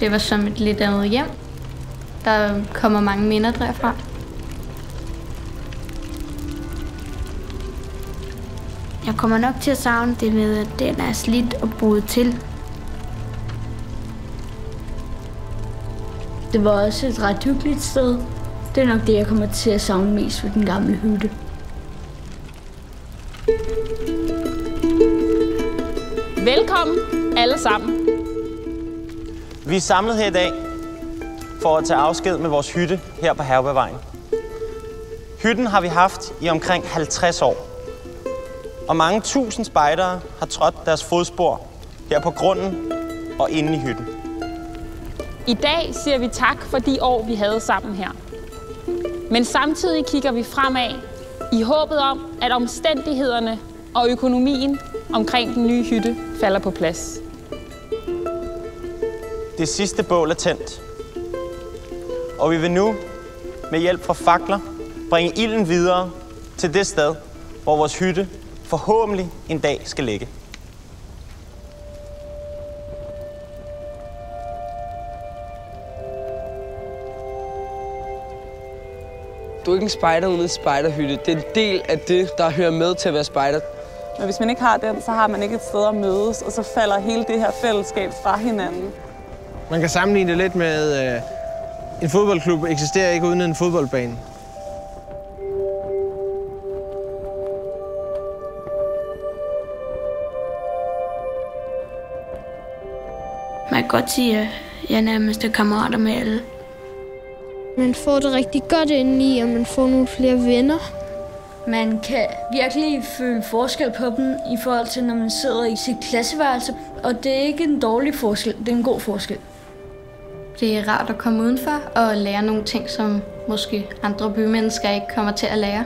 Det var som et lidt andet hjem. Der kommer mange minder derfra. Jeg kommer nok til at savne det med, at den er slidt og boet til. Det var også et ret hyggeligt sted. Det er nok det, jeg kommer til at savne mest ved den gamle hytte. Velkommen alle sammen. Vi er samlet her i dag for at tage afsked med vores hytte her på Hærværkvejen. Hytten har vi haft i omkring 50 år. Og mange tusind spejdere har trådt deres fodspor her på grunden og inde i hytten. I dag siger vi tak for de år, vi havde sammen her. Men samtidig kigger vi fremad i håbet om, at omstændighederne og økonomien omkring den nye hytte falder på plads. Det sidste bål er tændt. Og vi vil nu med hjælp fra fakler bringe ilden videre til det sted, hvor vores hytte forhåbentlig en dag skal ligge. Du er ikke en spejder uden en spejderhytte. Det er en del af det, der hører med til at være spejder. Men hvis man ikke har den, så har man ikke et sted at mødes, og så falder hele det her fællesskab fra hinanden. Man kan sammenligne det lidt med, en fodboldklub eksisterer ikke uden en fodboldbane. Man kan godt sige, at jeg nærmest er kammerater med alle. Man får det rigtig godt indeni, og man får nogle flere venner. Man kan virkelig føle forskel på dem i forhold til, når man sidder i sit klasseværelse. Og det er ikke en dårlig forskel, det er en god forskel. Det er rart at komme udenfor og lære nogle ting, som måske andre bymennesker ikke kommer til at lære.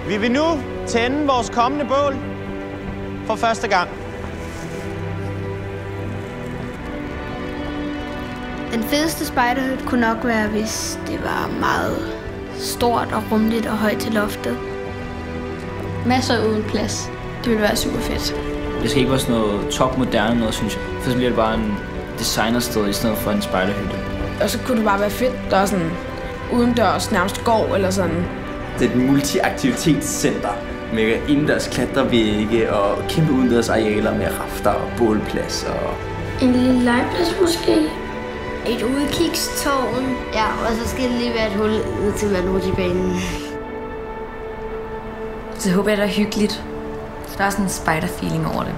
Vi vil nu tænde vores kommende bål for første gang. Den fedeste spejderhytte kunne nok være, hvis det var meget stort og rummeligt og højt til loftet. Masser uden plads. Det ville være super fedt. Det skal ikke være sådan noget topmoderne noget, synes jeg. For så bliver det bare en designersted i stedet for en spejderhytte. Og så kunne det bare være fedt, der er sådan udendørs nærmest gård eller sådan. Det er et multiaktivitetscenter med indendørs klatrevægge og kæmpe udendørs arealer med rafter og bålplads og... En lille legeplads måske. Et udkigstårn. Ja, og så skal det lige være et hul ned til vandrutsjebanen. Så håber jeg, det er hyggeligt. Så der er sådan en spider-feeling over det.